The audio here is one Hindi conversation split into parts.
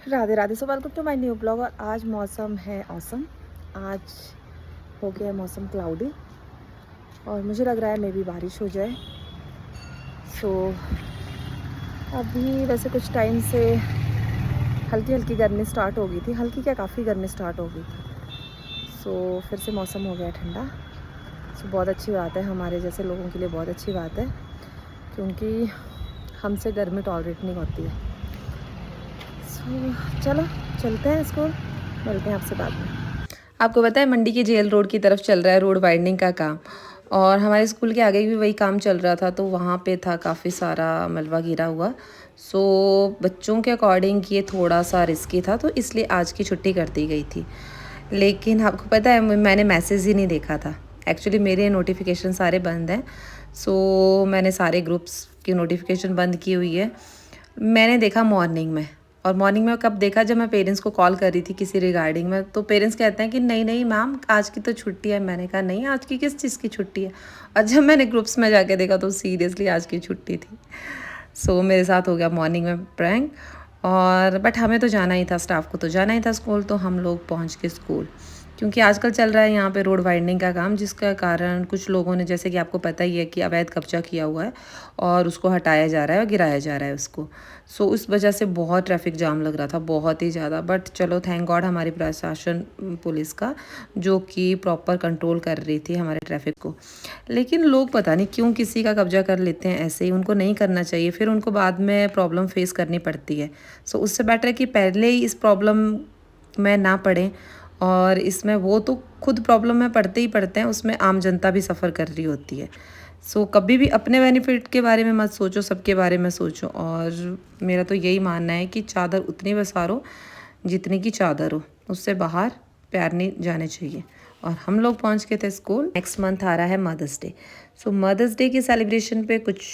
Radhe Radhe. So welcome to my new blog. और आज मौसम है ऑसम। आज हो गया है मौसम क्लाउडी और मुझे लग रहा है मे बी बारिश हो जाए। सो अभी वैसे कुछ टाइम से हल्की हल्की गर्मी स्टार्ट हो गई थी, हल्की क्या काफ़ी गर्मी स्टार्ट हो गई थी। सो फिर से मौसम हो गया ठंडा। सो बहुत अच्छी बात है, हमारे जैसे लोगों के लिए बहुत अच्छी बात है, क्योंकि हमसे गर्मी टॉलरेट नहीं होती है। सो चलो चलते हैं स्कूल, मिलते हैं आपसे बाद में। आपको पता है मंडी के जेल रोड की तरफ चल रहा है रोड वाइडनिंग का काम, और हमारे स्कूल के आगे भी वही काम चल रहा था, तो वहाँ पे था काफ़ी सारा मलबा गिरा हुआ। सो बच्चों के अकॉर्डिंग ये थोड़ा सा रिस्की था, तो इसलिए आज की छुट्टी कर दी गई थी। लेकिन आपको पता है मैंने मैसेज ही नहीं देखा था। एक्चुअली मेरे नोटिफिकेशन सारे बंद हैं, सो मैंने सारे ग्रुप्स की नोटिफिकेशन बंद की हुई है। मैंने देखा मॉर्निंग में, और मॉर्निंग में कब देखा, जब मैं पेरेंट्स को कॉल कर रही थी किसी रिगार्डिंग में, तो पेरेंट्स कहते हैं कि नहीं नहीं मैम आज की तो छुट्टी है। मैंने कहा नहीं, आज की किस चीज़ की छुट्टी है। और जब मैंने ग्रुप्स में जाके देखा तो सीरियसली आज की छुट्टी थी। सो मेरे साथ हो गया मॉर्निंग में प्रैंक। और बट हमें तो जाना ही था, स्टाफ को तो जाना ही था स्कूल, तो हम लोग पहुंच के स्कूल, क्योंकि आजकल चल रहा है यहाँ पे रोड वाइडनिंग का काम, जिसका कारण कुछ लोगों ने, जैसे कि आपको पता ही है कि अवैध कब्जा किया हुआ है और उसको हटाया जा रहा है और गिराया जा रहा है उसको। सो उस वजह से बहुत ट्रैफिक जाम लग रहा था, बहुत ही ज़्यादा। बट चलो थैंक गॉड हमारी प्रशासन पुलिस का, जो कि प्रॉपर कंट्रोल कर रही थी हमारे ट्रैफिक को। लेकिन लोग पता नहीं क्यों किसी का कब्जा कर लेते हैं ऐसे ही, उनको नहीं करना चाहिए, फिर उनको बाद में प्रॉब्लम फेस करनी पड़ती है। सो उससे बेटर है कि पहले ही इस प्रॉब्लम में ना पड़ें, और इसमें वो तो खुद प्रॉब्लम में पड़ते ही पड़ते हैं, उसमें आम जनता भी सफ़र कर रही होती है। सो कभी भी अपने बेनिफिट के बारे में मत सोचो, सबके बारे में सोचो। और मेरा तो यही मानना है कि चादर उतनी बसारो जितनी की चादर हो, उससे बाहर पैर नहीं जाने चाहिए। और हम लोग पहुंच गए थे स्कूल। नेक्स्ट मंथ आ रहा है मदर्स डे। सो मदर्स डे की सेलिब्रेशन पे कुछ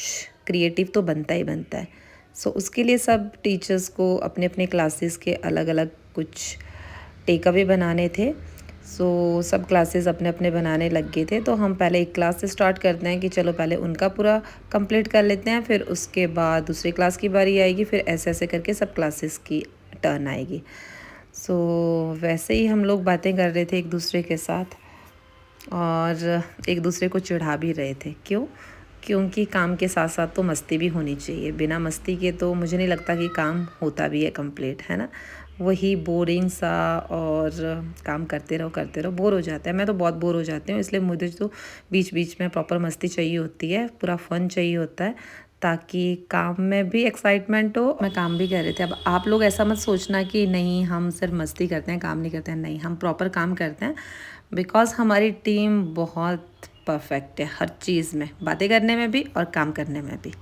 क्रिएटिव तो बनता ही बनता है। सो उसके लिए सब टीचर्स को अपने अपने क्लासेस के अलग अलग कुछ टेक अवे बनाने थे। सो सब क्लासेस अपने अपने बनाने लग गए थे, तो हम पहले एक क्लास से स्टार्ट करते हैं कि चलो पहले उनका पूरा कंप्लीट कर लेते हैं, फिर उसके बाद दूसरी क्लास की बारी आएगी, फिर ऐसे ऐसे करके सब क्लासेस की टर्न आएगी। सो वैसे ही हम लोग बातें कर रहे थे एक दूसरे के साथ, और एक दूसरे को चिढ़ा भी रहे थे। क्यों? क्योंकि काम के साथ साथ तो मस्ती भी होनी चाहिए। बिना मस्ती के तो मुझे नहीं लगता कि काम होता भी है कंप्लीट, है ना। वही बोरिंग सा, और काम करते रहो बोर हो जाता है। मैं तो बहुत बोर हो जाती हूँ, इसलिए मुझे तो बीच बीच में प्रॉपर मस्ती चाहिए होती है, पूरा फन चाहिए होता है, ताकि काम में भी एक्साइटमेंट हो। मैं काम भी कर रहे थे। अब आप लोग ऐसा मत सोचना कि नहीं हम सिर्फ मस्ती करते हैं काम नहीं करते हैं, नहीं हम प्रॉपर काम करते हैं, बिकॉज़ हमारी टीम बहुत परफेक्ट है हर चीज़ में, बातें करने में भी और काम करने में भी।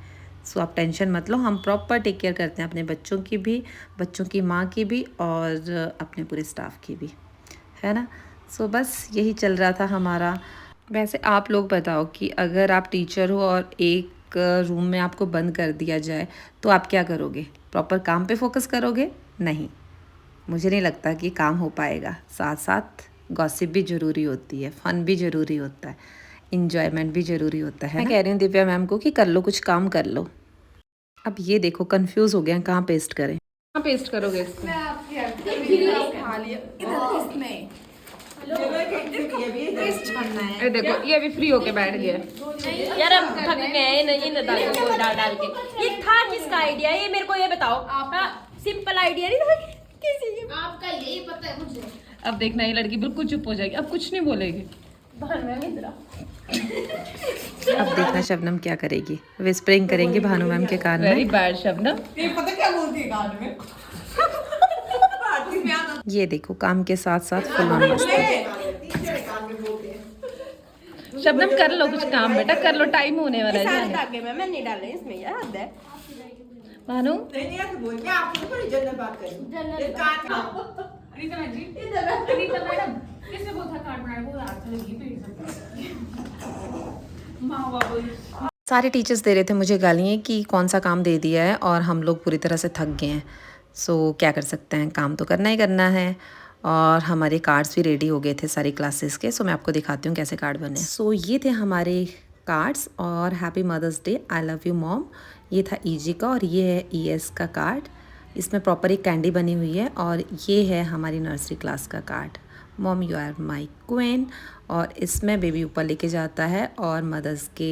सो आप टेंशन मत लो, हम प्रॉपर टेक केयर करते हैं अपने बच्चों की भी, बच्चों की माँ की भी, और अपने पूरे स्टाफ की भी, है ना। सो बस यही चल रहा था हमारा। वैसे आप लोग बताओ कि अगर आप टीचर हो और एक रूम में आपको बंद कर दिया जाए, तो आप क्या करोगे? प्रॉपर काम पे फोकस करोगे? नहीं, मुझे नहीं लगता कि काम हो पाएगा। साथ साथ गॉसिप भी ज़रूरी होती है, फ़न भी ज़रूरी होता है, इंजॉयमेंट भी ज़रूरी होता है। मैं कह रही हूँ दिव्या मैम को कि कर लो, कुछ काम कर लो। अब ये देखो कंफ्यूज हो गया, कहाँ पेस्ट करें, कहाँ पेस्ट करोगे इसको? ये देखो ये भी फ्री होके बैठ गया। यार हम थक गए हैं इन दालों को डाल डाल के। ये था किसका आइडिया? ये मेरे को ये बताओ। हाँ, सिंपल आइडिया नहीं था किसी के। आपका यही पता है मुझे। अब देखना ये लड़की बिल्कुल चुप हो जाएगी, अब कुछ नहीं बोलेगी। अब देखना शबनम क्या करेगी, विस्परिंग करेंगी भानु मैम के कान में। Very bad Shabnam. ये पता क्या बोलती है कान में? ये देखो काम के साथ साथ फुल ऑन मस्ती। शबनम कर लो कुछ काम बेटा, कर लो, टाइम होने वाला है। सारे धागे में मैं नहीं डाले इसमें, यार हद है। भानु नहीं ऐसे बोल के आप तो बड़ी जन्नत बात करें। ये कान अनीता मैम जी, अनीता मैडम किसने बोला था कार्ड बनाने को? आज लगी पेड़ से माँ बाबू। सारे टीचर्स दे रहे थे मुझे गालियाँ कि कौन सा काम दे दिया है, और हम लोग पूरी तरह से थक गए हैं। सो क्या कर सकते हैं, काम तो करना ही करना है। और हमारे कार्ड्स भी रेडी हो गए थे सारी क्लासेस के। सो मैं आपको दिखाती हूँ कैसे कार्ड बने। सो ये थे हमारे कार्ड्स, और happy mother's day, I love you mom, ये था ईजी का, और ये है ईएस का कार्ड, इसमें प्रॉपर एक कैंडी बनी हुई है और ये है हमारी नर्सरी क्लास का card, mom you are my queen. और इसमें बेबी ऊपर लेके जाता है और मदर्स के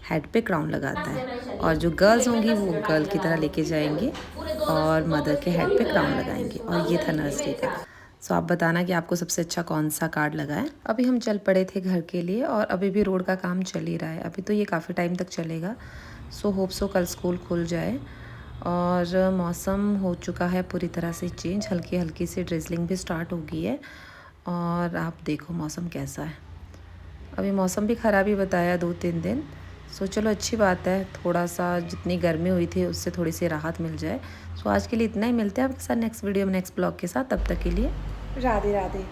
हेड पे क्राउन लगाता है, और जो गर्ल्स होंगी वो गर्ल की तरह लेके जाएंगे और मदर के हेड पे क्राउन लगाएंगे। और ये था नर्सरी का। सो आप बताना कि आपको सबसे अच्छा कौन सा कार्ड लगा है। अभी हम चल पड़े थे घर के लिए और अभी भी रोड का काम चल ही रहा है। अभी तो ये काफ़ी टाइम तक चलेगा। सो होप सो कल स्कूल खुल जाए। और मौसम हो चुका है पूरी तरह से चेंज, हल्की हल्की सी ड्रिजलिंग भी स्टार्ट हो गई है। और आप देखो मौसम कैसा है, अभी मौसम भी ख़राब ही बताया 2-3 दिन। सो चलो अच्छी बात है, थोड़ा सा जितनी गर्मी हुई थी उससे थोड़ी सी राहत मिल जाए। सो आज के लिए इतना ही, मिलते हैं आपके साथ नेक्स्ट वीडियो में नेक्स्ट ब्लॉग के साथ। तब तक के लिए राधे राधे।